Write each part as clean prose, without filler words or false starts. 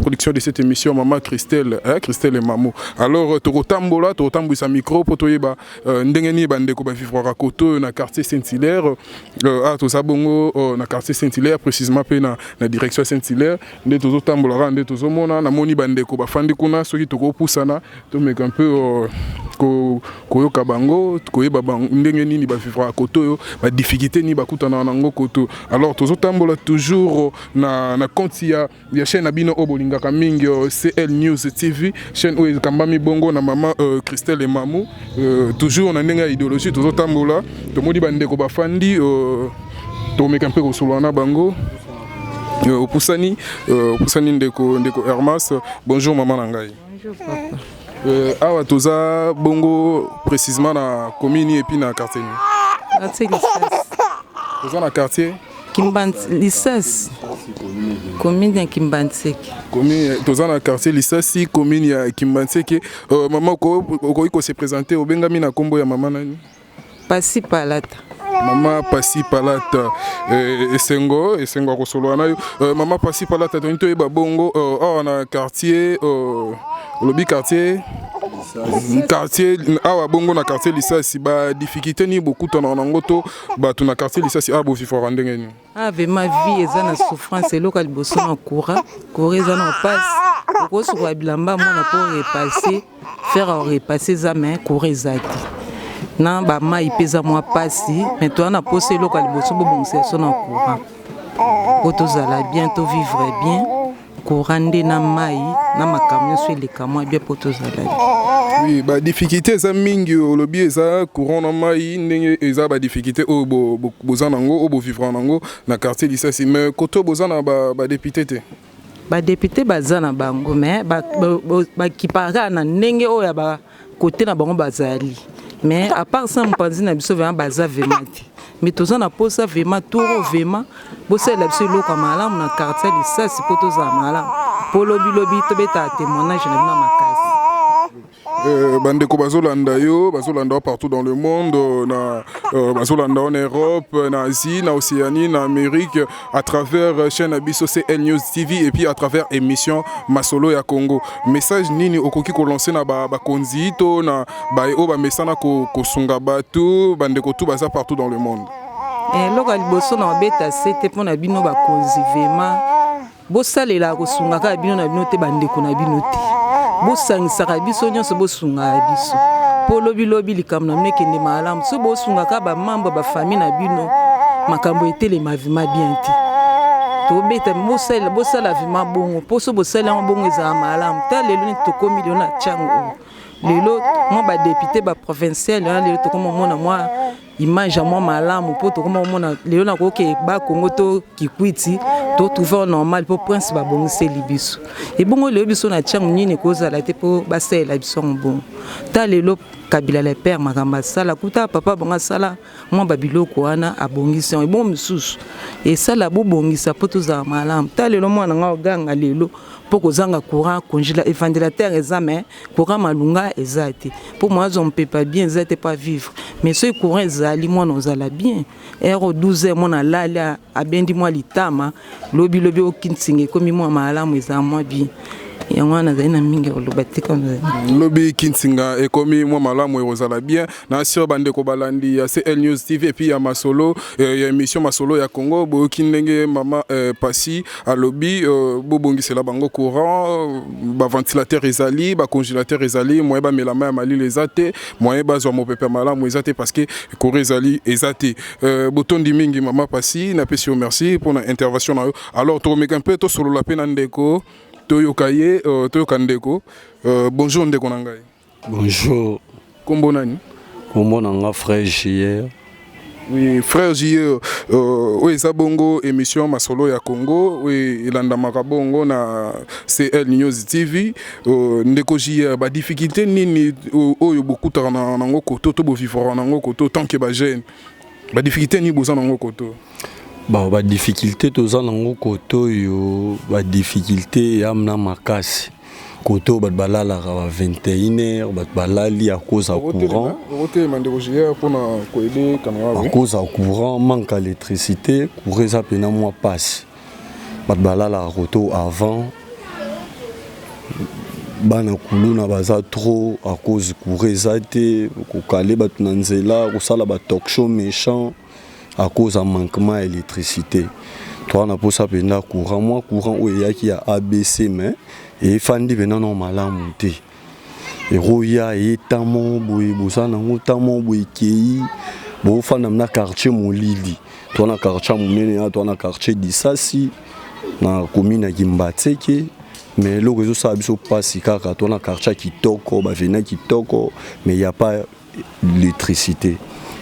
production de cette émission, Maman Christelle, Christelle et Mamou. Alors, Tokotambola, sa micro, pour toi, Ndengeni, Bandeko, vivre à Koto, dans quartier Saint-Hilaire, Tosabongo, dans quartier Saint-Hilaire, précisément, dans la direction Saint-Hilaire, de Tozotambola, de Tozomona, na Moni Bandeko, Fandikuna, ceux qui Toko Poussana, to make un peu Koyo Kabango, Koyo Babang, Ndengeni, vivre à Koto, difficulté, ni Bakutana, Nango Koto. Alors, Tozotambola, toujours, na compte, il y a chaîne Abino Obolinga Kaming, CL News TV, chaîne où Kambami Bongo, na maman Christelle et Mamou, toujours on a une idéologie, toujours Tambola, tout le monde bande ko bafandi, to make un peu Solana Bango, Opusani ndeko Hermas, bonjour maman Nangai. Bonjour papa. Awa toza Bongo précisément na commune et puis na quartier. Quartier Lissas. Toza na quartier Lissas. Commune ya Kimbanseke. Commune toza na quartier Lissasi, commune ya Kimbanseke. Maman ko se présenter au Bengami na kombo ya maman nani? Pasi Palata. Maman Pasi Palata Esengo Kosolo anayo. Maman Pasi Palata to yeba bongo na quartier lobi quartier awa bongo na quartier Lissasi ba difficulté ni beaucoup ton ngoto ba tu na quartier Lissasi abo fifo randenge ni. Ave ma vie eza na souffrance local bosso na courant eza na passe ko so ba bilamba mona pour repasser faire repasser za main courant ezati na ba mai pesa moi passi mais toi na posé local bosso bon c'est son na courant poto zala bien to vivre bien courant de na mai na makamyo so le kamwa bien poto zala. Oui, bah difficulté ça mingi lobby eza courant na mai ndenge eza ba difficulté o bozanango o bo vivre nango na quartier Lissasi mais koto bozana ba député te. Ba député bazana bango mais ba kipara na ndenge o ya ba côté na bango bazali mais à part ça mpanzi na biso vraiment baza vemati mais tozana posa vraiment toro vraiment bosa la biso loka malamu na quartier Lissasi poto za malamu po lobi to beta témoignage na bina makasi. Bandeko bazolanda yo bazolanda partout dans le monde na bazolanda en Europe na Asie na Océanie na Amérique à travers chaîne Abisso CL News TV et puis à travers émission Masolo ya Congo message nini okoki ko lancer na ba konzi to na ba o ba mesana ko sunga batu bandeko tout baza partout dans le monde loka liboso na beta c'était pour na bino ba konzi vraiment bosalela ko sunga ka bino na bino te bandeko na bino te bosangisaka biso nyonso bosunga biso po lobi likambo na mine kende malamu so bosungaka bamambo bafamille na bino makambo etelema vima bien te tobeta bosala vima bongo po so bosala bongo ezala malamu ta lelo neti tokomi lelo na tiango lelo mwa badepute baprovincial lelo tokoma mona mwa image ya mwa malamu po tokoma mona lelo nakoki bakongo to kikwiti to trouver normal po prince babongiseli biso ebongo lelo biso na tiango nini kozala te po basala biso bongo ta lelo Kabila le père makamba sala kuta papa bonga sala mwa babiloko wana abongisi ebongo misusu esala bobongisa po toza malamu ta lelo mwana nga oganga lelo po kozanga courant congela évangélateur examen courant malunga ezate pour moi on peut pas bien ezate pas vivre mais ce courant ezali mwana ozala bien ero 12 mwana lala abendi mwa litama lobi okinsinge komi mwa malamu ezala mwa bien yangwana zaina mingi olobatika lobi kinsinga ekomi mwa malamu ezala bien na sio bandeko balandi ya CL News TV et puis ya Masolo ya émission Masolo ya Congo bo kindenge mama Pasi a lobby bobongisela bango courant ba ventilateur ezali ba congélateur ezali moyen ba melama ya mali ezate moyen bazwa mopepe malamu ezate parce que courant ezali ezate botondi mingi mama Pasi na pesi merci pour na intervention na yo alors to meka un peu to solo la pena ndeko Toyokaye, Toyokandeko. Bonjour Ndeko Nangai. Bonjour. Kombo nani? Kombo nanga frère JR. Oui, frère JR. Oui, ça bongo émission Masolo ya Congo. Oui, ilanda makabongo na CL News TV. Ndeko JR, ba difficulté nini oyo beaucoup na nango koto to bo vivre nango koto tant que ba jeune. Ba difficulté ni boza nango koto. Ba difficulté toza nango koto yo ba difficulté yamna makasi koto bat balala à 21h bat balali à cause à courant à cause à courant manque d'électricité courant ça pena moi passe bat balala koto avant bana kuluna baza trop à cause courant zate ko kale batu na nzela ko sala ba talk show méchant à cause de manquement d'électricité. Toi on a pour ça penda courant moi courant o yaki ya ABC mais et fandi bena non malamu te. Et roya et tamo boy bosana ngotamo boy kei bo fanda na quartier Molili. Toi na quartier Munene toi na quartier Disasi na commune ya Kimbatseke. Mais le réseau ça biso passe kaka toi na quartier Kitoko ba vena Kitoko mais il y a pas d'électricité.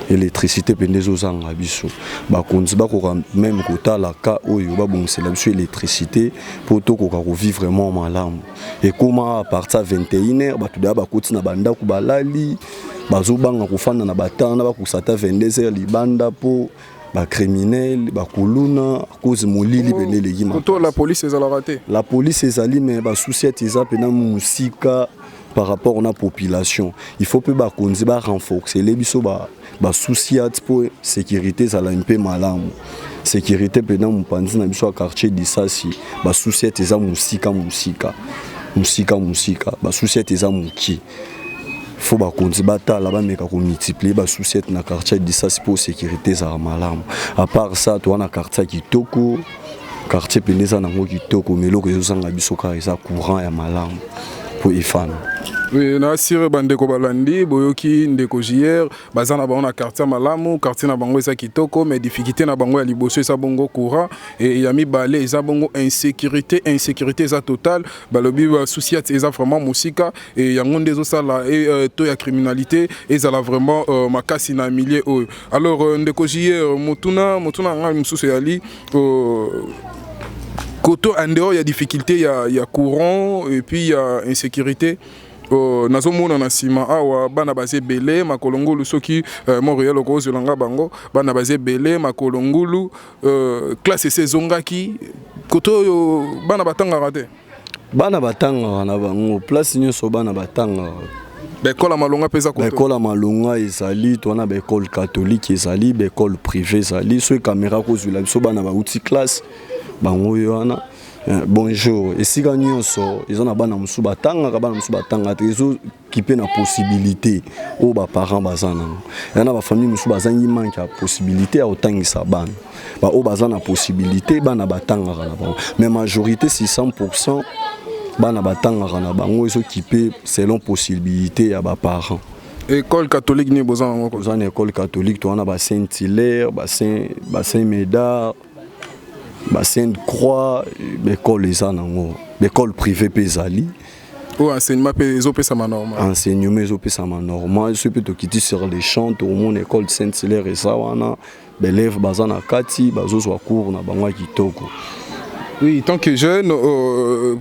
Électricité pendezo zanga biso ba konzi ba ko même kota la ka oyo ba bongisela biso électricité pour to ko vivre vraiment malamu et comment à partir 21h ba tuda ba koti na banda ku balali bazo banga ko fanda na batana ba ku sata 22h libanda po ba criminel ba kuluna cause molili penele yima koto la police ezala raté la police ezali mais ba souciete eza pena musika par rapport à la population. Il faut que renforcer les biso ba souci pour sécurité ça la un peu malam. Sécurité pendant mon panzi na biso quartier d'Issasi ba souci eza musika ba souci eza muki. Faut ba konzi bata là-bas mais ko multiplier ba souci na quartier d'Issasi pour sécurité ça malam. À part ça toi na quartier Kitoko quartier peneza na ngo Kitoko mais lo ko zanga biso ka eza courant ya malam. Pour ifan. Oui, na sire bandeko balandi boyoki ndeko JR bazana ba on a quartier malamu quartier na bango eza kitoko mais difficulté na bango ya liboso eza bongo courant et ya mibale eza bongo insécurité eza totale balobi ba souci eza vraiment musika et yango ndezo sala et to ya criminalité ezala vraiment makasi na milieu oyo alors ndeko JR motuna nga mususu yali Koto en dehors il y a difficulté, il y a courant et puis il y a insécurité. Nazomona na sima awa bana basé belé makolongulu soki Montréal ko zolanga bango bana basé belé makolongulu classe saisongaki koto bana batanga raté. Bana batanga na bango place nyoso bana batanga. L'école malonga pesa koto. L'école malonga ezali to na école catholique ezali école privée ezali so caméra ko zula so bana ba outil classe. Bango yana bonjour et si gagnons so ils ont bana musu batanga tezo qui peut na possibilité au ba parents bazana yana ba famille musu bazangi manque a possibilité à otangisa bana ba o bazana possibilité bana batanga na bango mais majorité 600% bana batanga na bango ils occupé selon possibilité à ba parents. École catholique ni bozana ko zana école catholique to na ba Saint-Hilaire ba Saint-Médard ba Sainte-Croix l'école les anango l'école privée pesali ou enseignement pesa normal enseignement pesa normal je peux te quitter sur les champs au mon école Saint-Hilaire et ça wana élèves bazana kati bazozwa cours na bango kitoko. Oui, tant que jeune,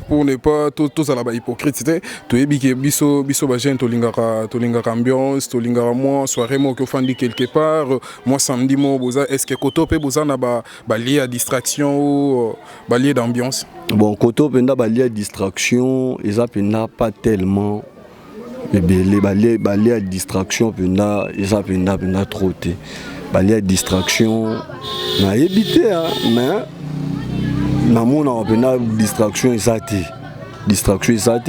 pour ne pas tous à la hypocrite, tu es biso ba jeune tolingara ambiance, tolingara moi soirée moi que fandi quelque part, moi samedi moi boza est-ce que koto pe boza na ba lié à distraction ou ba lié d'ambiance. Bon koto penda ba lié à distraction, eza penda pas tellement les ba lié à distraction penda eza penda trop te. Ba lié à distraction na éviter mais namona opena distraction ezate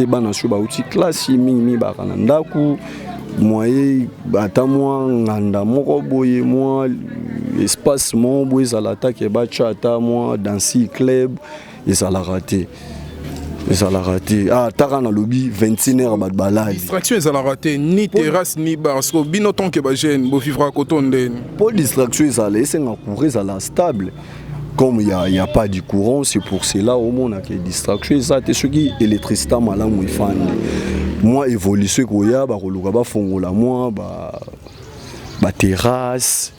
bana sho ba uti classe mingi ba kana ndaku moye atamwa nganda moko boye moi espace mon boye za l'attaque ba chata moi dans si club et ça l'a raté taka na lobby 21h ba balade distraction ça l'a raté ni terrasse ni bar parce que bino ton que ba jeune bo vivra kotonde pour distraction ça laisser en courir ça la stable. Comme il y a pas de courant, c'est pour cela au monde qu'il y a des distractions. Ça, c'est ce qui est l'électricité malam ou fan. Moi, évolution qu'il y a, bah, fongola moi, bah, terrasse,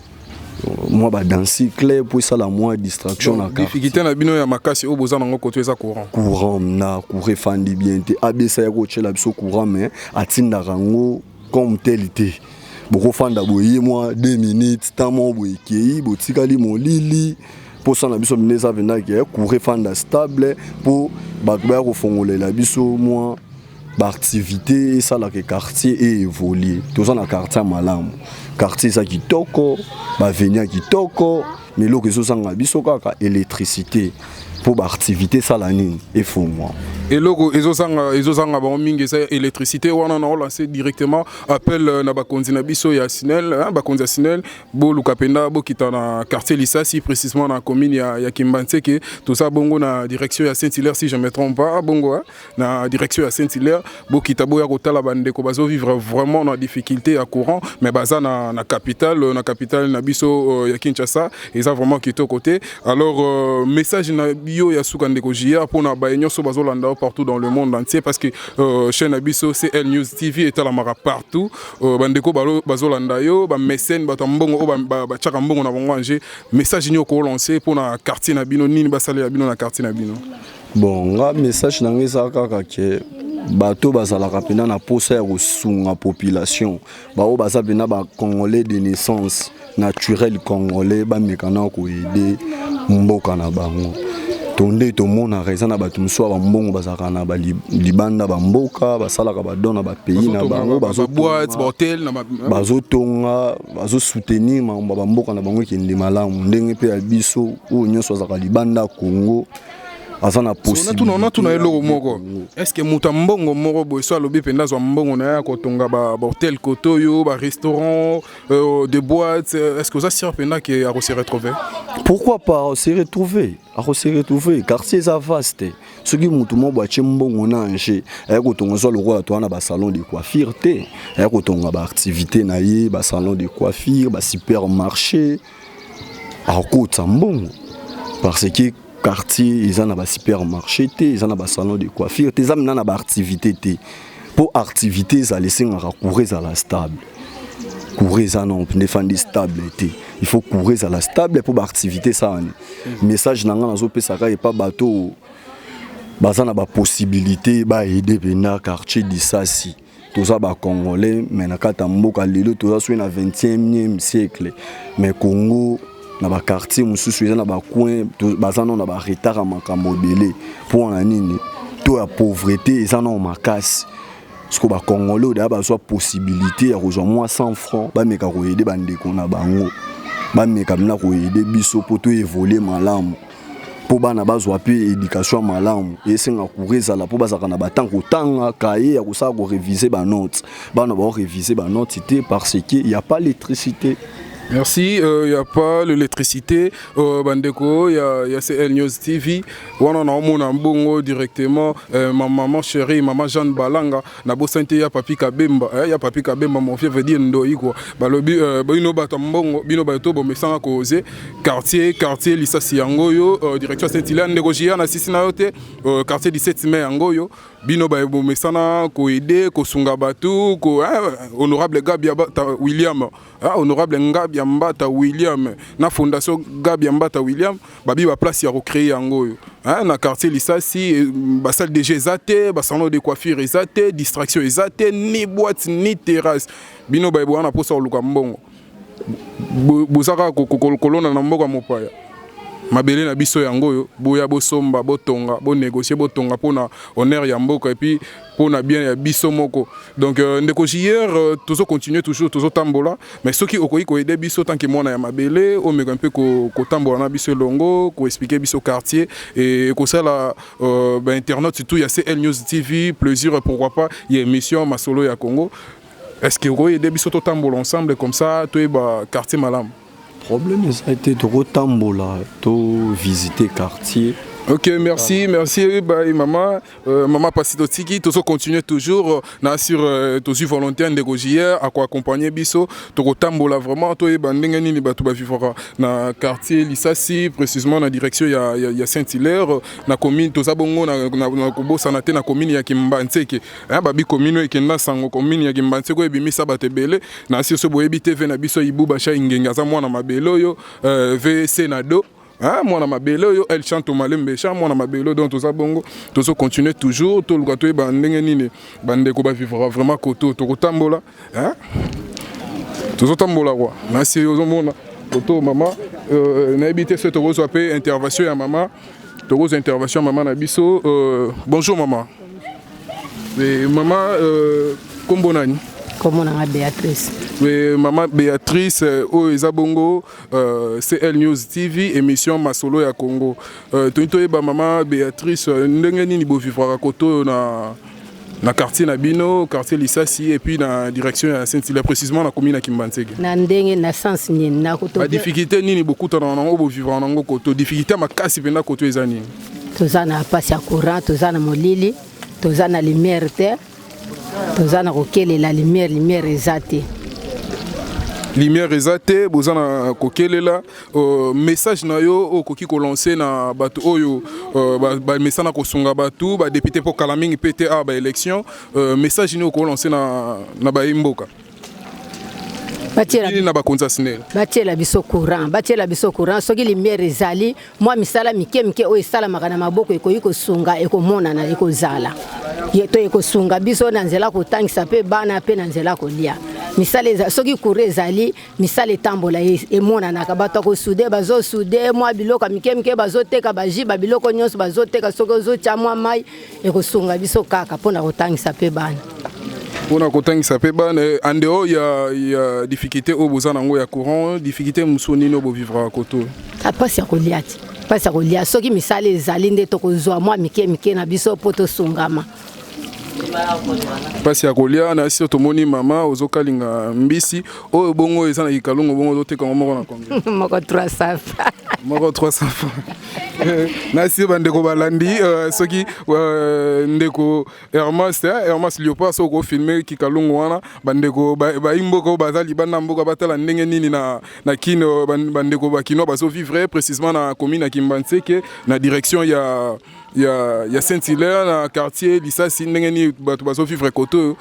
moi, bah, dans cycle, pour ça la moins distraction. La difficulté na bino ya makasi au besoin d'en côté ça courant. Courant na courir fan di bien. ABC ya coacher la biso courant mais atinda rango comme tel était. Beaucoup fan d'aboyer moi 2 minutes, tant mon boy qui, botikali mon lili. Pour ça na biso bineza vena ki courir fanda stable pour bakba ko fongolela la biso moi ba activité ça la que quartier et évoluer tout ça na quartier malamu quartier ça kitoko ba venia kitoko mais lo que so sanga biso kaka électricité pour l'activité ça la nini il faut moi et logo ezozanga ba mingi ça électricité on a lancé directement appel na bakonzi na biso ya Sinel bakonzi ya Sinel bo lukapenda bo kitana quartier Lisasi précisément na commune ya Kimbantseke tout ça bongo na direction ya Saint-Hilaire si je me trompe pas bongo na direction ya Saint-Hilaire bo kitabo ya kotala bandeko bazo vivre vraiment na difficulté à courant mais baza na capitale na biso ya Kinshasa et ça vraiment qui est côté alors message na bio ya sukandeko jia pour na baenyo so bazo landa partout dans le monde entier parce que chaîne Abisso CL News TV est à la mara partout bandeko bazolanda yo ba mécène batambongo ba chaka mbongo na bonganje message ni ko lancer pour na quartier na bino nini basale ya bino na quartier na bino bon nga message na ngeza kaka ke bato bazalaka pena na posa ya kosunga population bao baza pena ba congolais de naissance naturel congolais ba mekana ko aider mboka na bango tonde to mona raison na bato mso ba mbongo bazaka na ba libanda ba mboka basalaka ba dona ba pays na bango bazo boîte ba hôtel na bazo tonga bazo soutenir ba mboka na bango kende malamu ndenge pe ya biso o nyonso azaka libanda Congo azana possible on a tout na eloko moko est-ce que muta mbongo moko boy so alobi penda zo mbongo na ya kotonga ba hôtel kotoyo ba restaurant des boîtes est-ce que ça sert penda qui a se retrouver pourquoi pas se retrouver quartier ça vaste ce qui mutu mo boache mbongo na anje ya kotonga zo lokola to na ba salon de coiffure te ya kotonga ba activité na ye ba salon de coiffure ba supermarché a kota mbongo parce que quartier ils en a ba supermarché té ils en a ba salon de coiffure té zamna na ba activité té pour activité ça laisser en recourir à la stable courir ça non défendre stabilité il faut courir à la stable pour ba activité ça message nanga nazo pesa ka et pas bateau bazana ba possibilité ba aider bena quartier Lisasi tout ça ba congolais mais na kata mboka lelo tout ça soit na 21e siècle mais Congo na ba quartier mususu eza na ba coin bazana na ba retard makambo belé pour na nini to ya pauvreté eza na makasi parce que ba congolais da ba soit possibilité ya rejoindre moi 100 francs ba meka ko aider bandeko na bango ba meka bina ko aider biso poto évoluer malamu pour bana bazwa pe éducation malamu et senga courir la pour bazaka na batang kotanga kaye ya kosa ko réviser ba notes bana ba réviser ba notes parce que il y a pas l'électricité. Merci, il n'y a pas l'électricité, Bandeko, il y a CL News TV, on a un bongo directement, ma maman chérie, maman Jeanne Balanga, na bosante ya papi Kabemba, ya papi Kabemba, mon fier veut dire ndoi quoi. Balobi, bino batambongo, bino bato bo mesanga cause, quartier Lisasi Angoyo, direction Saint-Hilaire négocier na sisi na yote, quartier 17 mai Angoyo, bino ba bo mesana ko aider ko sunga batu, ko honorable Gabia William, honorable Ngabia Mbata William na fondation Gabia Mbata William babi ba place ya recréer yango na quartier Lisasi ba salle de jeux ezate ba salon de coiffure ezate distraction ezate ni boîte ni terrasse bino ba bona posa luka mbongo bozaka kolona na mboka mopaya mabele na biso yango yo boya bosomba botonga bo négocier botonga pona honneur ya mboka et puis pona bien ya biso moko donc ndeko hier toujours continuer toujours tambola mais ceux qui okoyi ko aider biso tant que mona ya mabele o meka un peu ko tambola na biso longo ko expliquer biso quartier et ko ça la internet surtout il y a CL News TV plaisir pourquoi pas il y a émission Masolo ya Congo est-ce que okoyi aider biso to tambola ensemble comme ça to ba quartier malam problème ça a été de retambola, de visiter quartier. Ok, merci bye maman, maman Passito Tiki, tout ça continue toujours, sur toujours volontaire de Rogier, à quoi accompagner biso, to retambola vraiment, to e bandenge ni batu ba vivra na quartier Lisasi, précisément na direction ya Saint-Hilaire, na commune to sabongo na kobo sanate na commune ya Kimbantseke, babi commune e kenda sango commune ya Kimbantseke e bimisa batebele, na sur ce boyebi TV na biso ibu bacha ingenga za mwana mabelo yo, VC Nado. Moi, ma belle, elle chante au malembe, moi, ma belle, donc tout ça, bongo, tout ça continue toujours, tout le gâteau est bandé, bandé, qu'on va vivre vraiment côté, tout le tambola, tout ça, tambola, quoi. Merci aux hommes, côté, maman, n'habitez ce taureau, soit fait intervention à maman, taureau, intervention à maman, n'abisso, bonjour, maman. Et maman, Kombonani. Comment on a Béatrice? Oui, maman Béatrice, au Ezabongo, CL News TV, émission Masolo ya Congo. Tonto ba maman Béatrice, ndengeni ni bo vivre à Koto na quartier Nabino, quartier Lissassi et puis dans direction à Saint-Hilaire, précisément dans la commune à Kimbansege. Na ndenge na sens ni na Koto. La difficulté ni beaucoup dans bo vivre en Koto. Difficulté ma kasi penda Koto ezani. Tozana passe à courant, tozana molili, tozana lumière terre. Tozana kokele la lumière ezate. Lumière ezate, bozana kokele la message na yo okoki ko lancer na bato oyo ba message na kosunga bato ba député pour Kalamingi PTA ba élection message ni ko lancer na ba imboka. Batiela biso courant soki lumière ezali moi misala mike o esala makana maboko ekoyi kosunga ekomona na ekozala yeto ekosunga biso na nzela kotangisa pe bana pe na nzela kolia misala soki courant ezali misala etambola emona na kabato ko sude bazo sude moi biloko mike bazoteka bajiba biloko nyonso bazoteka soki ozocha moi mai ekosunga biso kaka pona kotangisa pe bana. On a content qui s'appelle en dehors il y a difficulté au besoin ya courant, difficulté musoni no bo vivre à Koto. Pas ya kolia soki misale ezali nde tokozwa moi mike na biso poto sungama. Pas ya kolia na sio tomoni mama ozokalinga mbisi o bongo eza na kikalungo bongo zoteka moko na combien? Moko 300. Moko 300 francs. Nasi bandeko balandi soki ndeko Hermas Léopard soko filmer kikalungo wana bandeko ba imboka bazali bana mboka batala ndenge nini na kino bandeko bakino baso vivre précisément na commune ya Kimbanseke na direction ya Saint-Hilaire na quartier Lissassi ndenge ni bato baso vivre Koto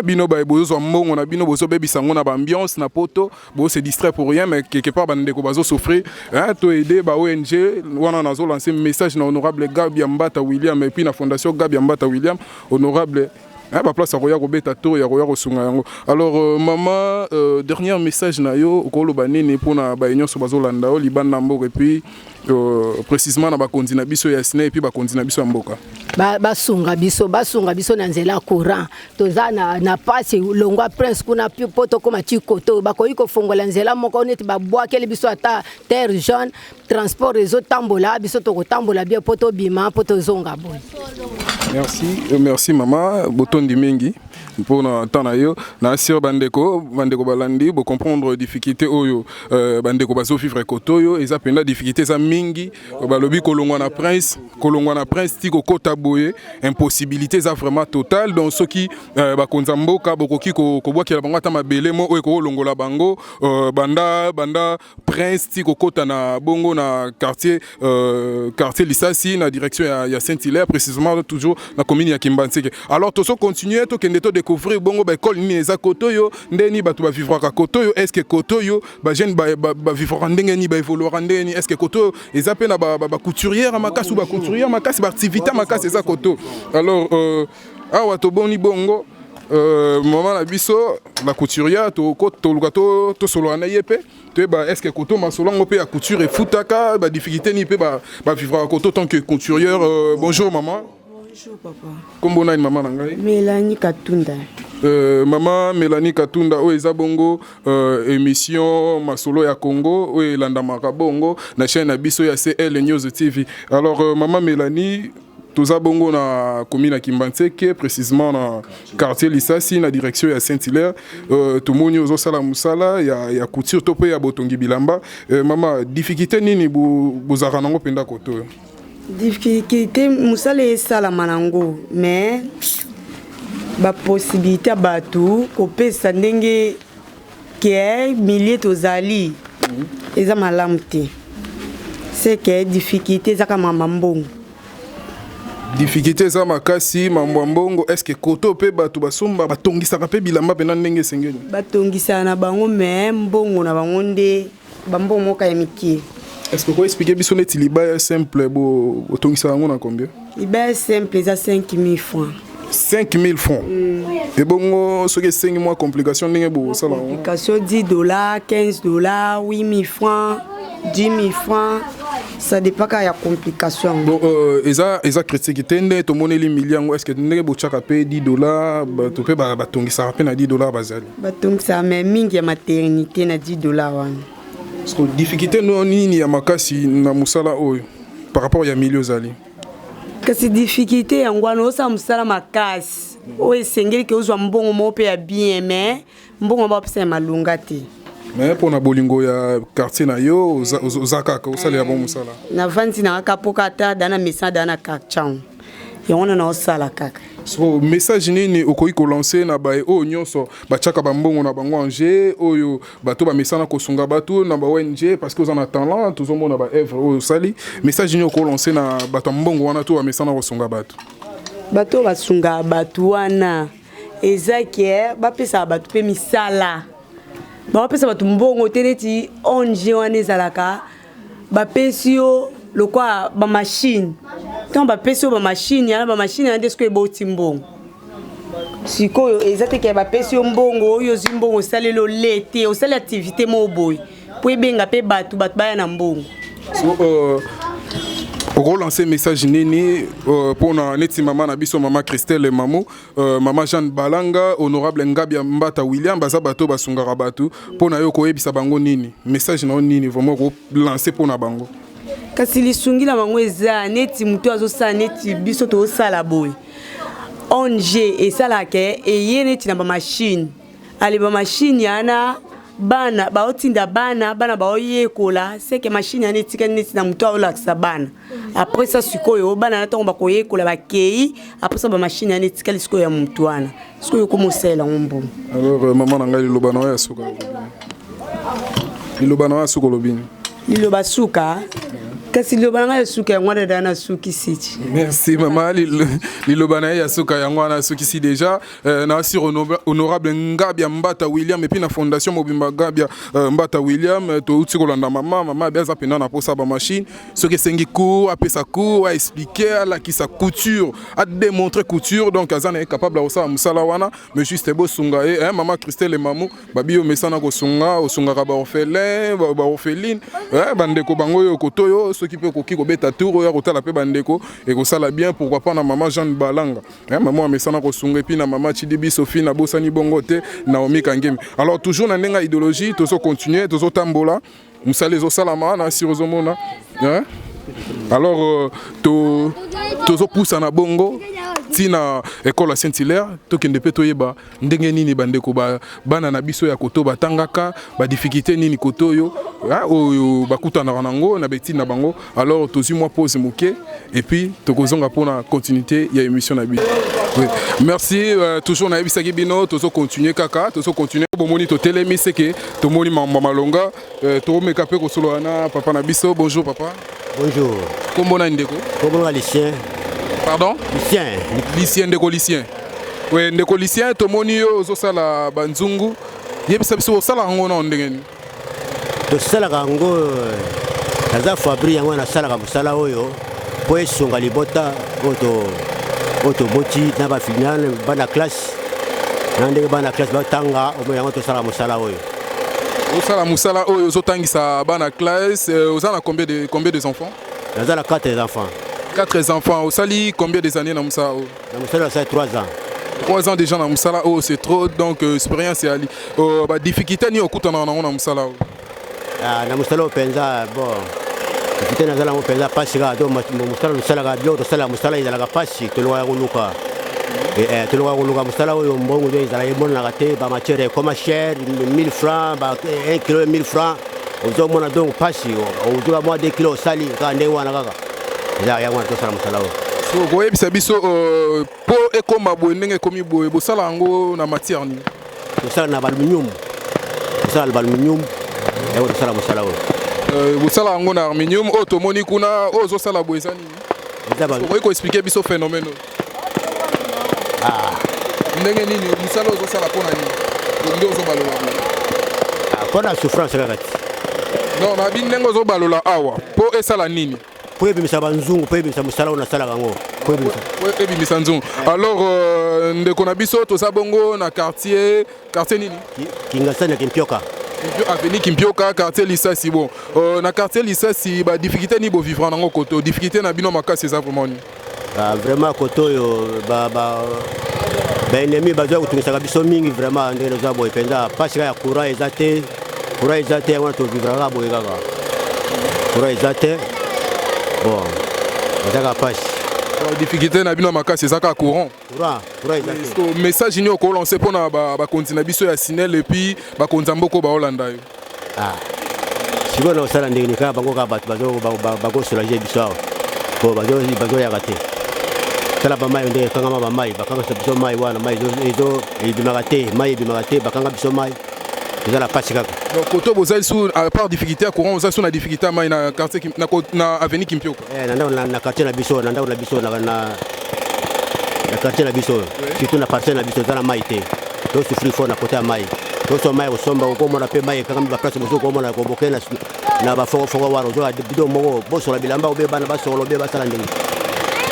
bino ba bozo mbongo na bino bozo bebisango na ba ambiance na poto bo se distraire pour rien mais quelque part bandeko bazo souffrir to aider ba ONG wana nazo lancer message na honorable Gabi Mbata William et puis la fondation Gabi Mbata William honorable ba place roya robeta to ya roya kosunga yango. Alors maman dernier message na yo ko lo banene pona ba union so bazolanda o libanda mboka et puis précisément na ba kondina biso ya sine et puis ba kondina biso mboka basunga biso na nzela courant tozana na passe longwa prince kuna poto koma chikoto bakoyi ko fongola nzela moko neti ba boakele biso ata terre jaune transport réseau tambola biso to ko tambola bien poto bima poto zonga boy. Merci maman botondi mingi pour na temps yo na sir bandeko balandi bo comprendre difficulté oyo bandeko baso vivre Koto yo eza penda difficulté za mingi balobi kolongwa na prince tiko kota boye impossibilité za vraiment totale donc ceux qui bakonza mboka bokoki ko bwakela bango ata mabele mo oyo ko longola bango banda prince tiko kota na bongo na quartier Lissassi na direction ya Saint-Hilaire précisément toujours na commune ya Kimbanseke. Alors toso continuer to kende to découvrir bongo ba école ni eza Koto yo ndeni bato ba vivre ka Koto yo est-ce que Koto yo ba jeune ba vivre ndenge ni ba évoluer ndenge ni est-ce que Koto eza pe na ba couturière makasi ou ba couturière makasi ba activité makasi eza Koto. Alors awa to boni bongo maman na biso la couturière to lukato to solo na yepe to ba est-ce que Koto masolongo pe ya couture et futaka ba difficulté ni pe ba vivre à Koto tant que couturière. Bonjour maman. Bonjour papa. Comment on maman nangai? Mélanie Katunda. Maman Mélanie Katunda o ezabongo émission Masolo ya Congo o elandamaka bongo na chaîne na biso ya CL News TV. Alors maman Mélanie toza bongo na commune ya Kimbanseke précisément na quartier Lissassi na direction ya Saint-Hilaire tomoni ozosala musala ya couture to pe ya botongi bilamba. Maman difficulté nini bozaka nango penda Koto? Difficulté musala esala manango mais ba possibilité batu kopesa ndenge ke milliers tozali eza malamu te c'est que difficulté za kama mbongo difficulté za makasi mambo mbongo. Est-ce que Koto pe batu basomba batongisaka pe bilamba pena ndenge sengeni batongisa na bango mais mbongo na bango nde bambo moka ya mikie. Est-ce que vous pouvez expliquer si on liba simple bo otongisa yango na combien? Liba simple za 5000 francs. 5000 francs. Et bon ce que 5 mois complication ndenge bo sala. Complication $10, $15, 8000 francs, 10 000 francs, Ça dépend quand il y a complication. Bon, eza critique tende to moneli million est-ce que ndenge bochaka pe $10 to pe ba tongisa pe na $10 bazali. Donc ça mais mingi ya maternité na $10 wana. Parce que difficulté no nini ya makasi na musala oyo par rapport ya milieu zali. Kasi difficulté yango wana osa musala makasi. Oyo sengeli ke ozwa mbongo mo pe ya bien mais mbongo ba pesa malunga te. Mais pour na bolingo ya quartier na yo ozakaka osala ya bon musala. Na vanti na kapoka ta dana mesa dana kakchang. Yango na osala kaka. So message nini okoki ko lancer na bae o nyonso bachaka bambongo na bango anje oyo bato ba mesana ko sunga bato na ba ONG parce que vous en a talent tous monde na ba œuvre o sali message nini ko lancer na bato mbongo wana to ba mesana ko sunga bato. Bato ba sunga bato wana ezake ba pesa bato pe misala. Ba pesa bato mbongo teneti ONG wana ezalaka ba pesio lokwa ba machine. Quand ba pesio ba machine yana ba machine yana desko eboti mbongo. Sikoyo ezate ke ba pesio mbongo oyo zimbongo salelo lete o sala activité mo boy. Po ebenga pe bato baya na mbongo. So pour lancer message nini pour na neti mama na biso mama Christelle Mamou mama Jeanne Balanga honorable Ngabia Mbata William baza bato basungara bato pour na yo ko yebisa bango nini message na nini vraiment ko lancer pour na bango. Kasi lisungi la bango eza neti mutu azosala neti biso to sala boy. ONG esala ke eye neti na ba machine. Ali ba machine yana bana baotinda bana baoyekola c'est que machine yana etika neti na mutu olakisa bana. Après ça sikoyo bana na tongo bakoyekola bakei après ça ba machine yana etika lisikoyo ya mutu wana. Sikoyo ko mosela ngombo. Alors maman na ngai lobana ya suka. Lobana ya suka lobini. Liloba suka kasi lobana ya suka ngwana dana suki siti. Merci maman lilobana ya suka ya ngwana suki si déjà na sur honorable Ngabia Mbata William et puis na fondation Mobimba Ngabia Mbata William to uti kolanda mama beza pena na posa ba machine ce que sengi cours a pesa cours a expliquer la qui sa couture a démontrer couture donc azana est capable de ça musala wana mais juste beau sunga et maman Christelle Mamou babio mesana ko sunga osunga ba orphelin ba orpheline bandeko bango yo kotoyo ceux qui peuvent koki ko beta tour ya kotala pe bandeko et ko sala bien pourquoi pas na maman Jeanne Balanga maman mesana ko sunga et puis na maman Chidibi Sophie na bosani bongote Naomi Kangemi alors toujours na ndenga idéologie tozo continuer tozo tambola musale zo salama na sirozomona alors tozo poussa na bongo tina école Saint-Hilaire tokende pe toyeba ndenge nini bandeko bana na biso ya koto batangaka ba difficulté nini koto yo oyo bakutana nango na beti na bango alors tozi moi pause moké et puis tokozonga pona continuité ya émission na bi. Oui. Merci toujours na ebisaki bino tozo continuer kaka tozo continuer bomoni to telemi seke to moni mama longa to meka pe ko solo na papa na biso bonjour papa. Bonjour. Comment on a ndeko? Comment on a lycéen? Pardon? Lycéen. Lycéen ndeko lycéen. Oui, ndeko lycéen to moni yo zo sala banzungu. Yebisa biso sala ngo na ndengeni. To sala ngo kaza fabri yango na sala ka musala oyo po esunga libota oto boti na ba final bana classe. Na ndenge bana classe ba tanga o yango to sala musala oyo. Osala musala oyo zo tangisa bana classe ozana combien de enfants? Nazala 4 enfants. 4 enfants. Osali combien des années na musala oyo? Na musala ça 3 ans. 3 ans déjà na musala oyo c'est trop donc expérience ali. Ba difficulté ni okutana na musala oyo. Na musala openza bon. Difficulté nazala openza pasi ga do musala ga bio to sala musala izala ga pasi to loya kuluka. Tu le vois musala oyo mbongo ndio izala yebona kate ba matière comme cher 1000 francs ba 1 kilo 1000 francs ozomona donc pasi ozola moi 2 kilos sali ka nde wana kaka ya yango to sala musala oyo so koyebisa biso po ekoma boye ndenge ekomi boye bosala yango na matière ni tosala na aluminium tosala na aluminium yango tosala musala oyo bosala yango na aluminium oyo tomoni kuna oyo ozosala boye eza nini okoki koexplike biso phénomène ndenge nini musala ozosala mpona nini nde ozobalola mpona souffrance kaka ti non nabi ndenge ozobalola awa mpo esala nini po ebimisa banzungu po ebimisa musala oyo nasalaka yango po ebimisa nzungu alors ndeko na biso toza bongo na quartier nini kingasani ya kimpioka Avenue Kimpioka, quartier Lissasi. Bon, na quartier Lissasi, bah difficulté ni bo vivre en koto, difficulté na bino makasi ça vraiment. Vraiment koto yo ennemi bazo kutumisa biso mingi vraiment ndelo za boy penza parce que ya courant ezate on to vivre là boy kaka. Courant ezate. Bon, ezaka passe. Difficulté na bino makasi ça ka courant. Courant ezate. Message ni ko lancer pour na ba continue biso ya Sinel et puis ba konzamboko ba Holanda yo. Siko na sala ndenge ka bango ka bazo soulager biso. Bon bazo ya raté. Sala ba mai ndenge kanga ba mai bakanga biso mai wana mai ezo ebimagate mai ebimagate bakanga biso mai. Déjà la passe kaka. Donc koto bozali sous à part difficulté à courant oza sous na difficulté mai na quartier na avenue Kimpioka. Na quartier na biso na biso na quartier na biso. Surtout na parcelle na biso za na mai te. Donc souffrir fort na côté ya mai. Donc so mai osomba ko mona pe mai kanga ba place bozo ko mona ko bokena na ba fongo waro zo bido moko boso la bilamba obe bana ba solo be ba sala ndenge.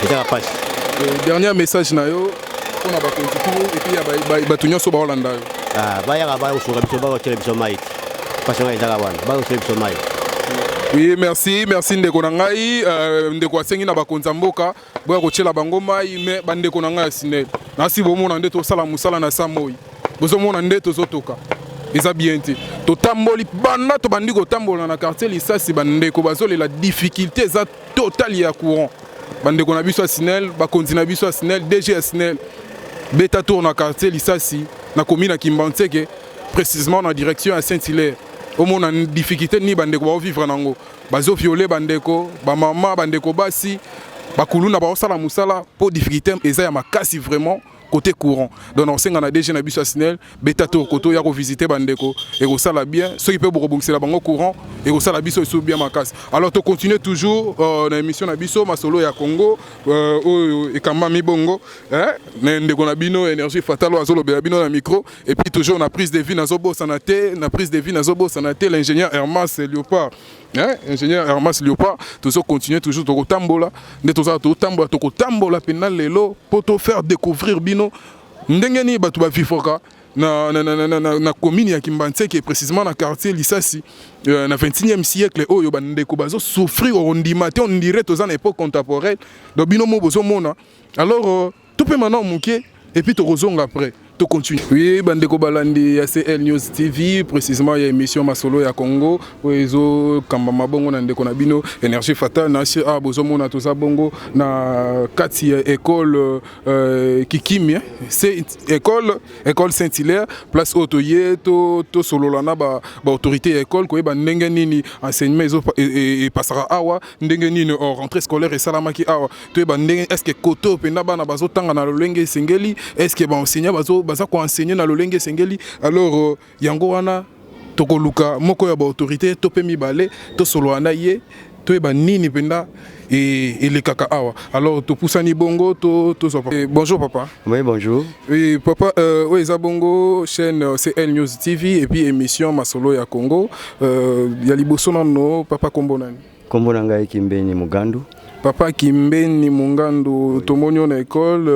Déjà la passe. Dernier message na yo on a ba continue et puis ba tunyo so ba Holanda yo. Vaya ba usunga biso ba tele biso mai. Parce que ezaka wana ba tele biso mai. Oui, merci ndeko na ngai ndeko asengi na bakonza mboka boya kochela bango mai mais bandeko na ngai Sinel. Nasi bomona nde to sala musala na samoi. Bozo mona nde to zotoka. Eza bien te. To tamboli banda to bandi ko tambola na quartier Lissasi bandeko bazole la difficulté za totale ya courant. Bandeko na biso Sinel, bakonzi na biso Sinel, DG Sinel. Beta tour na quartier Lissasi na commune Kimbantseke précisément na direction à Saint-Hilaire. Au moins en difficulté ni bandeko ba vivre nango. Bazo violer bandeko, ba mama bandeko basi, ba kuluna ba osala musala pour difficulté eza ya makasi vraiment côté courant. Donc on sait qu'on a déjà na biso Sinel, beta tour koto ya ko visiter bandeko et ko sala bien, ceux qui peuvent reboncer la bango courant et ko sala biso sous bien makasi. Alors to continue toujours na émission na biso masolo ya Congo et kamba mi bongo, hein, ndeko na bino énergie fatale azolo be bino na micro et puis toujours na prise de vie na zobo sanate, na prise de vie na zobo sanate l'ingénieur Hermas Léopard. Hein, ingénieur Hermas Léopard, toujours continuer toujours to tambola, ne to tambola penal lelo pour te faire découvrir bino ndenge ni batu ba vifoka na commune ya Kimbantseke précisément na quartier Lissasi na 21e siècle oyo bandeko bazo souffrir au ndimate on dirait aux en époque contemporaine donc bino mo bozo mona alors tout peut maintenant muke et puis to rozonga après to continue. Oui, bandeko balandi ya CL News TV précisément ya émission masolo ya Congo oezo kamba mabongo na ndeko na bino énergie fatale na si bozo mona to za bongo na kati école Kikimi c'est école Saint-Hilaire place Otoye to solola na ba autorité école ko ba ndenge nini enseignement et passera awa ndenge nini rentrée scolaire et salamaki awa to ba ndenge est-ce que koto penda bana bazo tanga na lolenge sengeli est-ce que ba enseignant baza ko enseigner na lolenge sengeli alors yango wana tokoluka moko ya ba autorité to pe mibale to solo ana ye to ba nini penda et les kaka awa alors to pusani bongo to bonjour papa. Oui bonjour. Oui papa oui za bongo chaîne CL News TV et puis émission masolo ya Congo ya liboso nano papa kombo nani? Kombo nanga Kimbeni Mugandu. Papa Kimbeni Mugandu tomonyo na école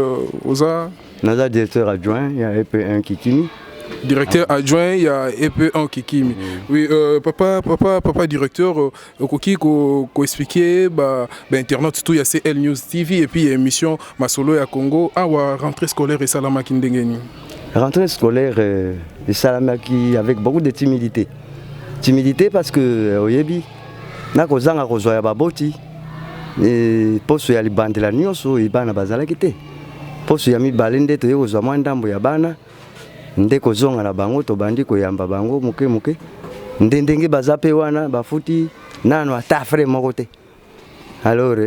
oza naza directeur adjoint il y a EP1 Kikimi. Directeur adjoint il y a EP1 Kikimi. Oui papa directeur koki ko expliquer ba internet tout il y a CL News TV et puis émission masolo ya Congo awa rentrée scolaire et salamaki ndengeni. Rentrée scolaire et salamaki avec beaucoup de timidité. Timidité parce que oyebi na kozanga kozwa ya baboti et poso ya libandela nyonso ibana bazala kite. Poso ya mibale nde to yokozwa mwa ndambo ya bana nde kozonga na bango to bandi koyamba bango muke ndenge baza pe wana bafuti nano ata frère moko te. Alors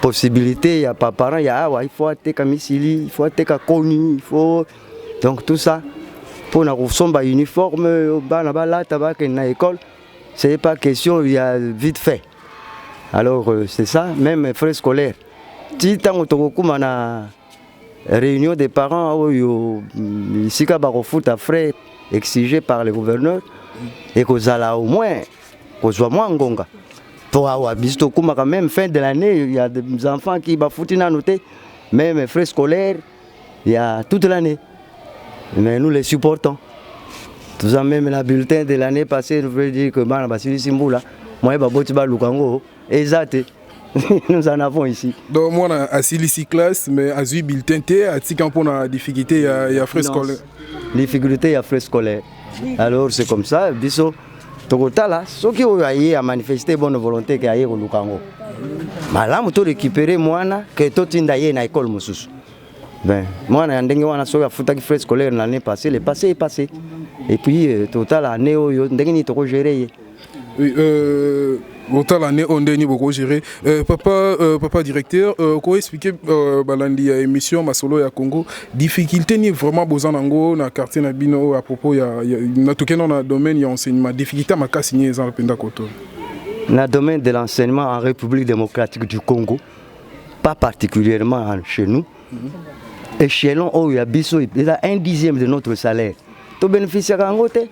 possibilité ya parents ya awa il faut ateka misili, il faut ateka koni, il faut donc tout ça pour na kusomba uniforme bana balata ba na école c'est pas question il y a vite fait. Alors c'est ça même frais scolaire. Ti tango to kuma na réunion des parents ici ka ba foot à frais exigé par le gouverneur et kozala au moins kozwa moins ngonga pour avoir bisto kuma quand même fin de l'année il y a des enfants qui ba fouti na noté même frais scolaires il y a toute l'année mais nous les supportons Tout ça, même la bulletin de l'année passée, je veux dire que Bana Basili Simboula, moi, je vais faire Lukango, exact. Nous en avons ici. Donc, moi, à Silici classe, mais à Zui bulletin, à Tikan pour la difficulté, il y a frais scolaire. Difficulté, il y a frais scolaire. Alors, c'est comme ça, biso, Tokotala, ceux qui ont à manifester bonne volonté, qui ont au Lukango. Mais là, je récupérer moi, que tout le monde est à l'école. Ben, moi, je suis à la frais scolaire l'année passée, le passé est passé. Et puis, total, l'année où je suis géré. Oui, autant l'année on est beaucoup géré. Papa directeur, comment expliquer balandi émission masolo ya Congo difficulté ni vraiment besoin nango na quartier na bino à propos ya na tout cas dans domaine ya enseignement difficulté makasi ni ezan penda koto. Dans le domaine de l'enseignement en République démocratique du Congo, pas particulièrement chez nous, échelon où il y a biso, il y a 1/10 de notre salaire. Tout bénéficiaire en côté,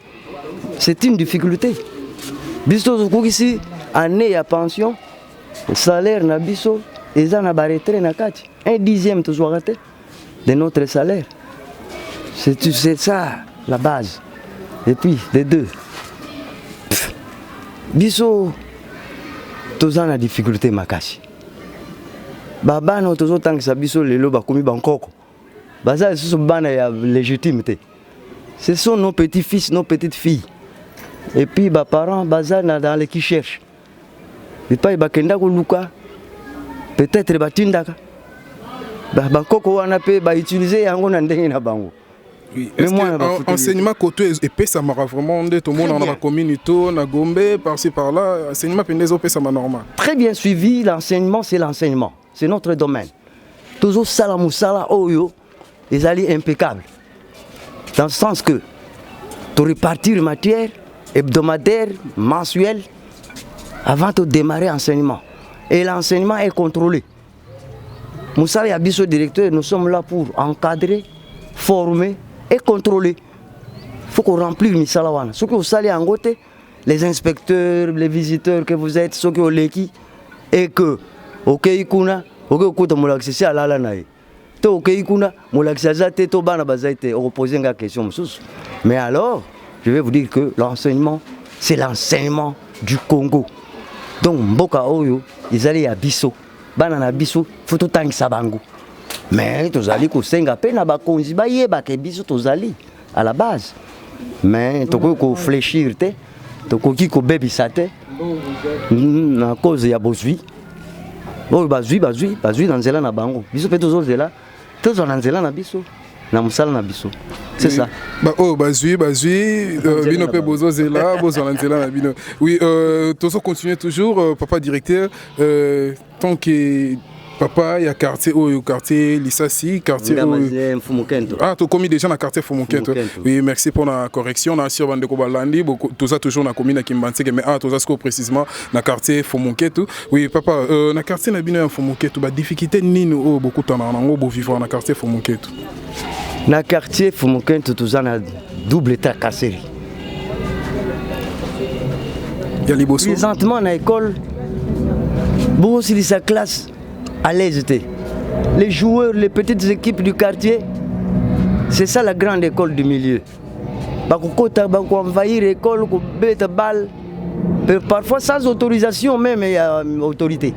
c'est une difficulté. Biso ici, année à pension, salaire na biso, ils en a retraité na kati. 1/10 toujours raté de notre salaire. C'est ça la base. Et puis les deux. Biso, tous en a difficulté makasi. Baba no toujours tant que ça biso lelo ba komi bankoko. Baza ce bana ya légitimité. Ce sont nos petits-fils, nos petites-filles. Et puis, les parents, dans les qui cherchent. Et puis, peut-être les batindaka. Bakoko wana pe ba utiliser yango na ndenge na bango. Oui, enseignement côté et ça m'a vraiment tout le monde dans la communauté, na Gombe, par-ci par-là, enseignement pendezo ça m'a normal. Très bien suivi, l'enseignement, c'est notre domaine. Toujours salamou sala oyo, les alliés impeccables. Dans le sens que tu répartir matière hebdomadaire, mensuel, avant de démarrer l'enseignement. Et l'enseignement est contrôlé. Moussa et Abisso directeur, nous sommes là pour encadrer, former et contrôler. Il faut qu'on remplisse le Misalawana. Ceux qui ont salé en côté, les inspecteurs, les visiteurs que vous êtes, ceux qui ont l'équipe, et que, ok, ikuna, ok, okuta moulaxisi à la lanaï. To ok, ikuna, moulaxazate, to bana bazaite, on repose une question. Mais alors, je vais vous dire que l'enseignement, c'est l'enseignement du Congo. Donc, Mboka Oyo, ils allaient à Bisso. Banana Bisso, il faut tout le temps sabango. Mais, tous allés au Senga, pena bakonzi, baye, bake Bisso, tous allés à la base. Mais, tu peux fléchir, tu peux baby sate, à cause de Bozui. Bon, Bazui, dans Zéla na bango. Bisso fait toujours Zéla. Tous en Zéla na Bisso. Na musala na biso. C'est ça. Bazui, bino pe bozo zela, bozo lanzela na bino. Oui, tozo continue toujours, papa directeur, tant que papa, il y a quartier quartier Lissassi, quartier Fumukento. Ah, tu commis déjà dans quartier Fumukento. Oui, merci pour la correction. On a sur Bande Kobalandi, tout ça toujours dans la commune qui Kimbantseke, mais tout ça précisément dans quartier Fumukento. Oui, papa, dans quartier na bino Fumukento, ba difficulté ni nous beaucoup de temps dans vivre dans quartier Fumukento. Dans le quartier Fumukento, tout ça a double tracasserie. Présentement, dans l'école, beaucoup de sa classe à l'aise. Les joueurs, les petites équipes du quartier, c'est ça la grande école du milieu. Ils envahir l'école, ils bêtent balle, parfois sans autorisation même, il y a autorité.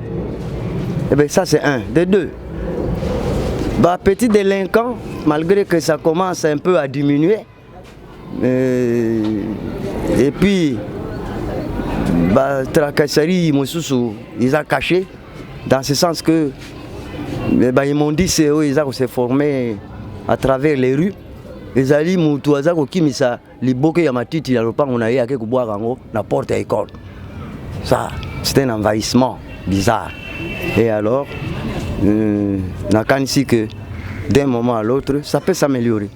Et bien ça c'est un. De deux, petits délinquants, malgré que ça commence un peu à diminuer, et puis tracasserie, ils ont caché, dans ce sens que ils m'ont dit qu'ils ont se formé à travers les rues. Ils ont dit qu'ils ont la porte à l'école. Ça, c'est un envahissement bizarre. Et alors, on a ici que d'un moment à l'autre, ça peut s'améliorer.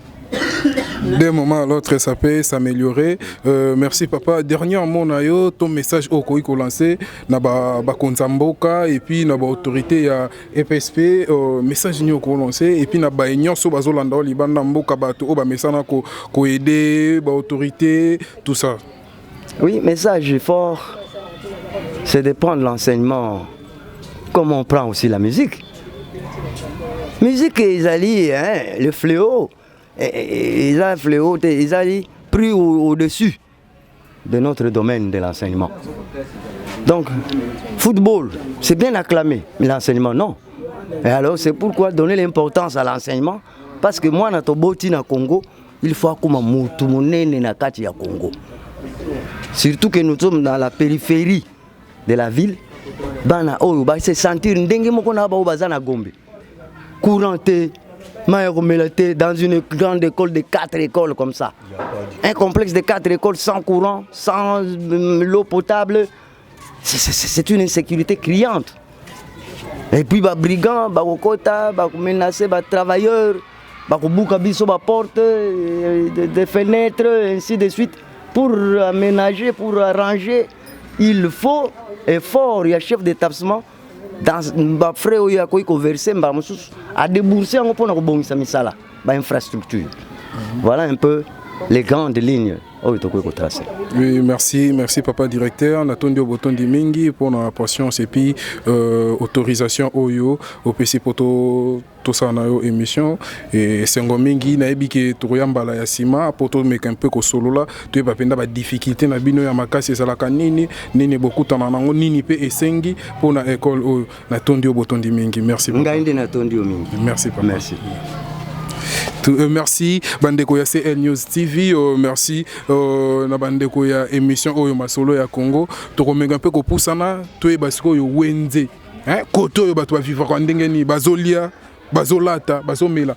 D'un moment à l'autre, ça peut s'améliorer. Merci papa. Dernièrement, ton message au Koï lancé, na ba Konzamboka et puis na ba autorité ya EPSP, message ni au lancé et puis na ba union so bazolanda libanda mboka bato o ba mesana ko aider ba autorité tout ça. Oui, message fort, c'est de prendre l'enseignement comme on prend aussi la musique. Musique, ils allient, le fléau. Ils ont fléau, ils allient pris au-dessus de notre domaine de l'enseignement. Donc, football, c'est bien acclamé, mais l'enseignement, non. Et alors, c'est pourquoi donner l'importance à l'enseignement, parce que moi, dans le Congo, il faut que je me Congo. Surtout que nous sommes dans la périphérie de la ville, se sentir couranté, dans une grande école de 4 écoles comme ça. Un complexe de 4 écoles sans courant, sans l'eau potable, c'est une insécurité criante. Et puis, les brigands, les menacés, les travailleurs, les portes, des fenêtres, ainsi de suite. Pour aménager, pour arranger, il faut effort. Il y a chef d'établissement dans les frais où il y a versé à débourser pour infrastructure. Voilà un peu les grandes lignes. Oui, merci papa directeur. Natondio Botondi Mingi pour la patience et puis autorisation Oyo au PC Poto Tosanayo émission et Sengo Mingi na ebiki Touriambala ya sima poto meka un peu ko solo là tu es pas penda ba difficulté na bino ya makasi za la kanini nini beaucoup tana nango nini pe esengi pour na école Oyo Natondio Botondi Mingi. Merci papa. Ngainde Natondio Mingi. Merci papa. Merci. Merci bandeko ya CL News TV, merci na bandeko ya émission oyo masolo ya Congo to komenga pe ko pusana to e basiko yo wenze koto yo bato ba vivre kwa ndenge ni bazolia bazolata bazomela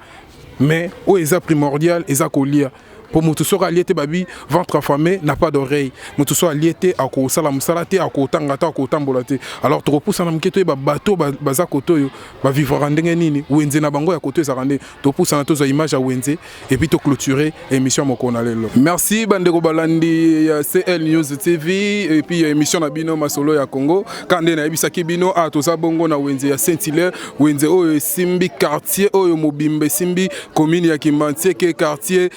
mais o eza primordial eza kolia pour moto aliété babi ventre affamé n'a pas d'oreille moto aliété ako sala musala te ako tangata ako tambola te alors to poussa na mketo ba bateau baza koto yo ba vivre ndenge nini wenze na bango ya koto eza rande to poussa na to za image à wenze et puis to clôturer émission mokona lelo. Merci bandeko balandi ya CL News TV et puis émission na bino masolo ya Congo kande na ebisaki bino a to za bongo na wenze ya Saint-Hilaire wenze oyo simbi quartier oyo mobimbe simbi commune ya Kimbantie ke quartier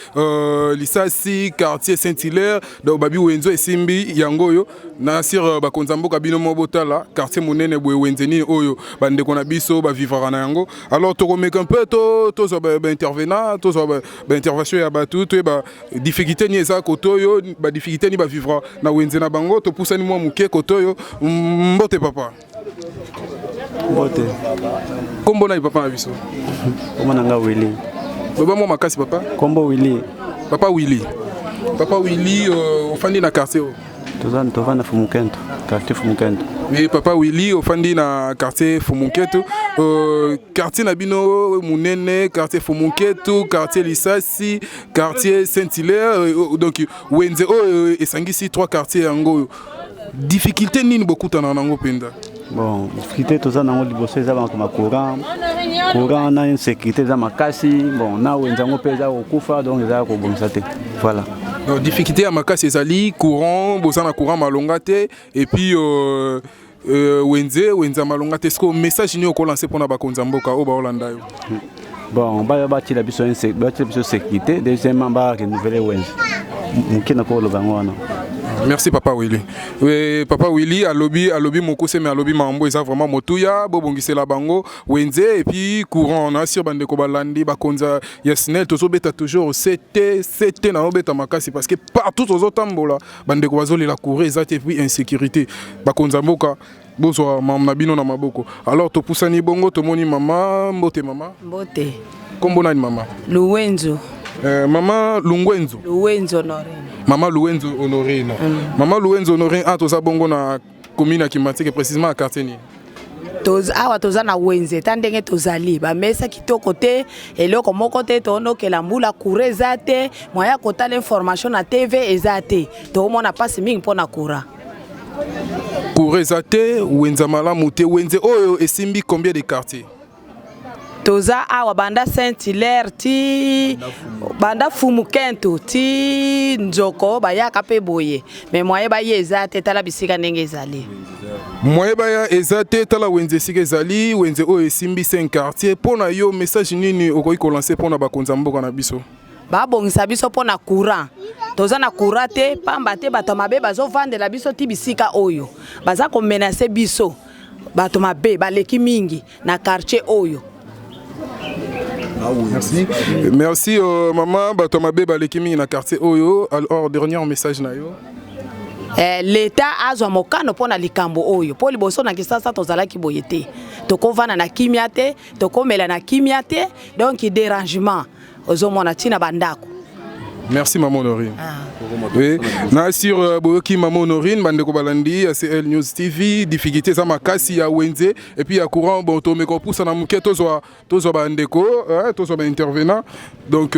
Lisasi quartier Saint-Hilaire donc babi wenzo esimbi yangoyo na sur bakonzamboka bino mobotala quartier monene boye wenzeni oyo bandeko na biso ba vivre na yango alors to remeka un peu to zo ba intervenant to zo ba intervention ya batu to ba difficulté ni eza kotoyo ba difficulté ni ba vivre na wenzena bango to poussa ni mo muke kotoyo mbote papa mbote kombo na papa na biso kombo na nga Willy baba mo makasi papa kombo Willy Papa Willy, au fandi na quartier. Tova na Fumukento, quartier Fumukento. Oui, Papa Willy, au fandi na quartier Fumukento. Quartier Nabino Munene, quartier Fumukento, quartier Lisasi, quartier Saint-Hilaire. Donc, Wenze et Sangisi, 3 quartiers ango. Difficulté ni beaucoup en ango penda. Bon, difficulté tout ça dans le bossé ça comme courant na insécurité za makasi bon na wenzango peza okufa donc za ko bonsate voilà. Donc difficulté à makasi ezali courant bosana courant malongate et puis wenza malongate est-ce que message ni ko lancer pour na bakonza mboka o ba Holanda yo. Bon ba bati la biso sécurité deuxièmement ba renouveler wenza mukina ko lo bangwana. Merci Papa Willy. Oui, Papa Willy, à lobby mokose mais à lobby mambo ils a vraiment motuya, bobongise la bango, wenze et puis courant on a sur bande ko balandi bakonza yasnel tozo beta toujours c'était na obeta makasi parce que partout tozo tambola bande ko bazoli la courir ezate et puis insécurité bakonza mboka bonsoir mam na bino na maboko. Alors to pusani bongo to moni mama mbote mama mbote kombo na mama Luwenzo Maman Lungwenzo. Luwenzo Honorine. Maman Luwenzo Honorine. Maman Luwenzo Honorine a toza bongo na commune à Kimbantie précisément à quartier ni. Awa toza na wenze tandenge tozali ba mesa kitoko te eloko moko te tono ke la mbula courant ezate moya kota l'information na TV ezate to mona passe mingi pona courant. Courant ezate wenza malamu te wenze oyo esimbi combien de quartiers? Toza awa banda Saint-Hilaire ti banda Fumukento ti Nzoko bayaka pe boye mais moye ba yezate tala bisika ndenge ezali moye ba ya ezate tala wenze sika ezali wenze o esimbi 5 quartiers pona yo message nini okoki ko lancer pona bakonza mboka na biso ba bongisa biso pona courant toza na courant te pamba te bato mabe bazo vandela biso ti bisika oyo baza ko menacer biso bato mabe baleki mingi na quartier oyo. Merci. Merci maman bato mabe baleki mingi na quartier oyo. Alors dernier message na yo. L'État azwa mokano pona likambo oyo. Po liboso na kisasa tozalaki boye te. Tokovana na kimia te, tokomela na kimia te. Donc dérangement ozomona tina bandako. Merci Maman Honorine. Oui. Na sur Boyoki Maman Honorine, Bandeko Balandi, ACL News TV, difficulté ça makasi ya Wenze et puis à courant bon to meko poussa na muke tozo Bandeko, tozo ba intervenant. Donc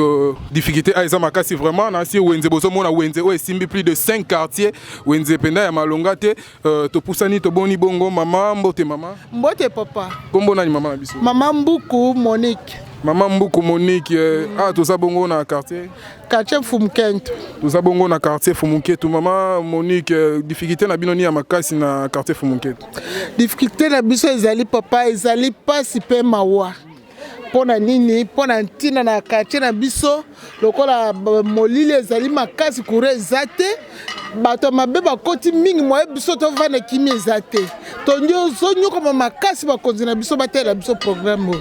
difficulté à ça makasi vraiment na sur Wenze bozo mona Wenze o esimbi plus de 5 quartiers Wenze penda ya malonga te to poussa ni to boni bongo maman mbote maman. Mbote papa. Kombo na ni maman na biso. Maman Mbuku Monique. Maman Mbuku Monique to ça bongo na quartier. Quartier Fumukentu. Nous avons un quartier Fumukentu. Maman Monique, difficulté na binoni ya makasi na quartier Fumukentu. Difficulté na biso ezali papa ezali pasi pe mawa. Pona nini pona ntina na quartier na biso lokola molili ezali makasi kure ezate bato mabe bakoti mingi moye biso to vana kimi ezate. Tonyo zonyo kama makasi bakonzi na biso batela biso programme.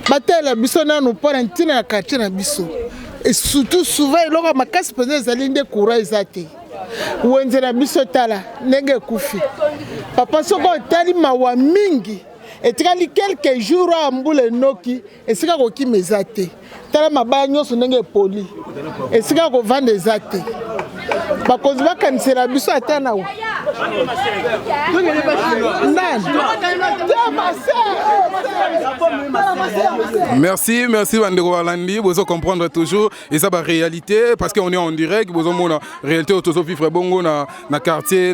Batela biso nanu pona ntina na quartier na biso. Et surtout souvent il y a makasi pene ezali nde courant ezate wenze na biso tala nenge kufi papa soko tali mawa mingi etikali quelques jours a mbule noki esika ko kimezate tala mabaya nyonso nenge poli esika ko vendre ezate bakonzi bakanisela biso ata na Merci, merci Bandeko Balandi. Vous comprendre toujours et ça la réalité parce qu'on est en direct. Vous avez la réalité autour vivre bongo na quartier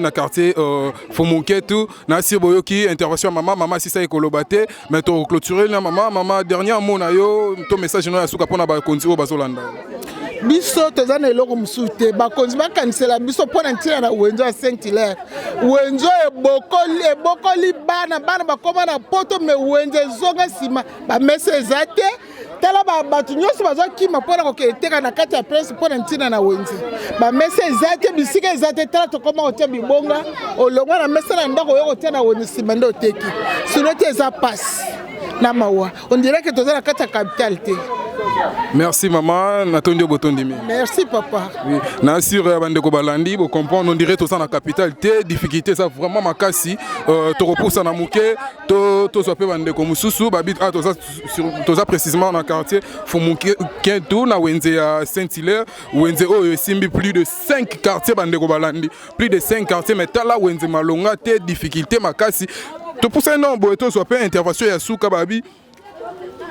Fumukentu. Na si boyoki intervention maman si ça ekolobate mais to clôturer la maman dernier mot na yo ton message na suka pona ba konzi bazolanda. Biso tozana eloko musute bakonzi bakanisela biso pona ntina na wenzo ya Saint-Hilaire wenzo ebokoli bana bakoma na poto me wenzo zonga sima ba messe ezate tala bato nyonso bazokima pona koketeka na kati ya presse pona ntina na wenzo ba messe ezate bisika ezate tala tokoma kotia bibonga olongwa na messe na ndako yo kotia na wenzo sima ndo teki sinote eza passe na mawa on dirait que tozana kati ya capitale te. Merci maman, Natondio Botondimi. Merci papa. Oui, na sur Bandeko Balandi, vous comprenez, on dirait tout ça dans la capitale, difficulté ça vraiment makasi, to repousse na muke, to soit peu Bandeko Mususu, babit to ça précisément dans le quartier Fumukentu na Wenze à Saint-Hilaire, Wenze simbi plus de 5 quartiers Bandeko Balandi, plus de 5 quartiers mais tala Wenze malonga te difficulté makasi. To pousse non boeto soit peu intervention ya suka babi.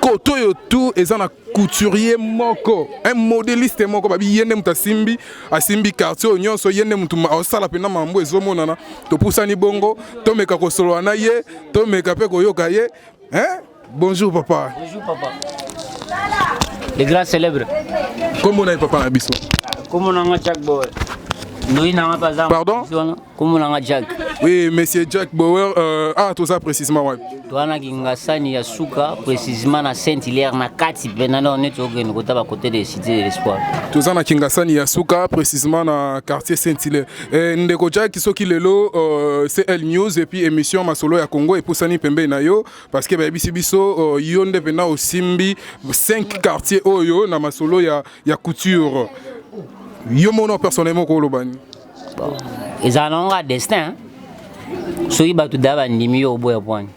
Koto yo tout eza na couturier moko un modéliste moko babi yende muta simbi asimbi quartier nyonso yende mutu osala pena mambo ezomonana to pusani bongo to meka ko solo na ye to meka pe ko yoka ye hein. Bonjour papa. Bonjour papa. Les grands célèbres. Comment on a papa na biso? Comment on a Jack Bauer? Pardon? Comment on a Jack? Oui, monsieur Jack Bauer, tout ça précisément, ouais. Toana Kingasani Yasuka, précisément à Saint-Hilaire, na Kati, Benano, on est à côté des cités de l'espoir. Tout ça à Kingasani Yasuka, précisément dans le quartier Saint-Hilaire. Ndeko Jack, qui sont qui le lot, CL News, et puis émission Masolo ya Congo, et pour Sani Pembe Nayo, parce que Biso, Yonde Pena au Simbi, 5 quartiers Oyo, na Masolo ya couture. Yo mono personnellement ko lobani. Bon, ils ont un destin. Ceux qui battent d'abord ndimi yo boya poani.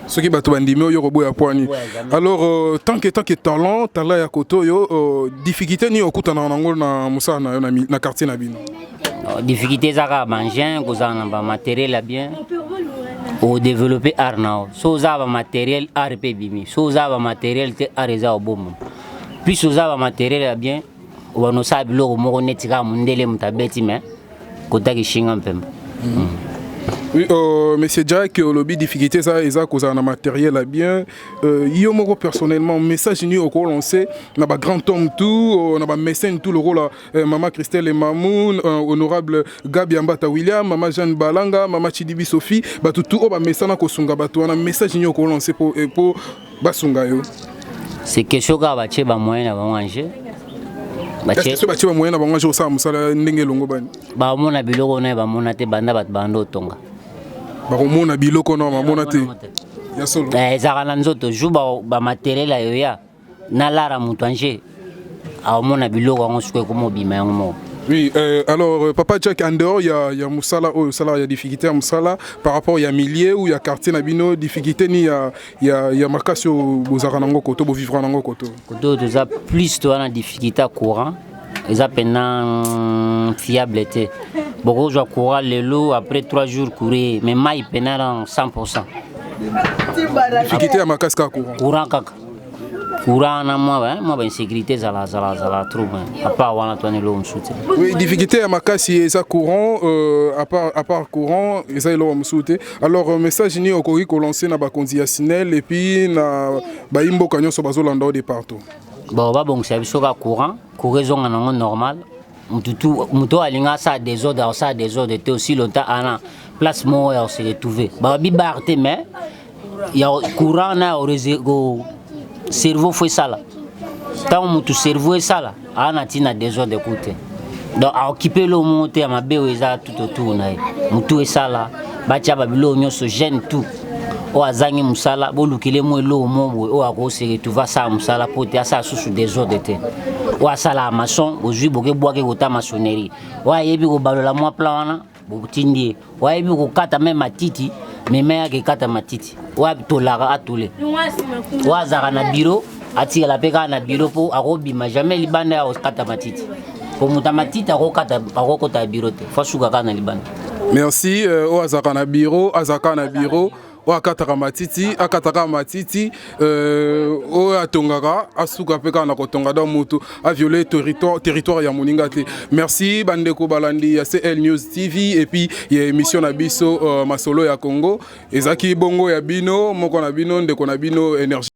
Ceux qui battent ndimi yo boya poani. Alors tant que talent ya koto yo difficulté ni okuta na ngol na musa na quartier na bino. Difficulté za manger ko za na matériel bien. Au développer art na. So za matériel art pe bimi. So za matériel te areza obom. Puis so za matériel bien. On sait que l'eau est netika mundele mutabeti mais kotaki shinga mpemba. Oui, monsieur Jack, lobby difficulté ça et ça cause un matériel bien. Yo moko personnellement message ni au lancé na ba grand homme tout na ba mécène tout le rôle maman Christelle et Mamoun honorable Gabi Ambata William maman Jeanne Balanga maman Chidibi Sophie ba tout ba messana ko sunga ba to na message ni au lancé pour basunga yo. C'est quelque chose ka ba che ba moyen ba manger. Est-ce que tu vas moyen d'avoir mangé au sam sala ndenge longo bani ba mona biloko na ba mona te banda bat bando tonga ba mona biloko na ba mona te ya solo ezaka na nzoto ju ba matériel ayo ya nalara moto anje aomona biloko yango soki ekomobima yango moko. Oui, alors Papa Jack, en dehors, il y a Moussala, il y a difficulté à Moussala par rapport il y a milliers ou il y a quartier Nabino, difficulté ni il y a Makasio Bozaranango Koto, Bovivranango Koto. Koto, déjà plus de la difficulté à courant, ils ont peine fiabilité. Beaucoup de courant les lots après 3 jours courir, mais moi il peine 100%. Difficulté à Makaska courant. Courant kaka. Courant na moi insécurité ça la trop à part wana toni lo msute. Oui, difficulté à Makasi et ça courant à part courant et ça lo msute. Alors message ni okori ko lancer na ba conditionnel et puis na ba imbo kanyo so bazolanda de partout. Bon ba bon service ka courant, raison na normal. Muto alinga ça désordre était aussi longtemps ana place mo ya se retrouver. Ba bi barte mais il y a courant na au cerveau fait ça là. Tant mon cerveau est ça là, on a tina désordre de côté. Donc à occuper le monter à ma béoisa tout autour na. Mutu est ça là, batia babilo nyo se gêne tout. O azangi musala bo lukile mo lo mo o akose tu va ça musala pote ça sous désordre te. O asala maçon bo jui boke boake kota maçonnerie. O yebi ko balola mo plan wana bo tindi. O yebi ko kata même matiti. Mais ke kata matiti wa tolara atule wa zara na bureau ati la peka na bureau po akobima jamais libanda ya kata matiti po muta matiti akokota bureau te fasuka kana libanda. Merci o azaka na bureau o akataka matiti o atongaka asuka peka na kotonga da moto a violer territoire ya moninga te. Merci bandeko balandi ya CL News TV et puis ya émission na biso masolo ya Congo ezaki bongo ya bino moko na bino ndeko na bino énergie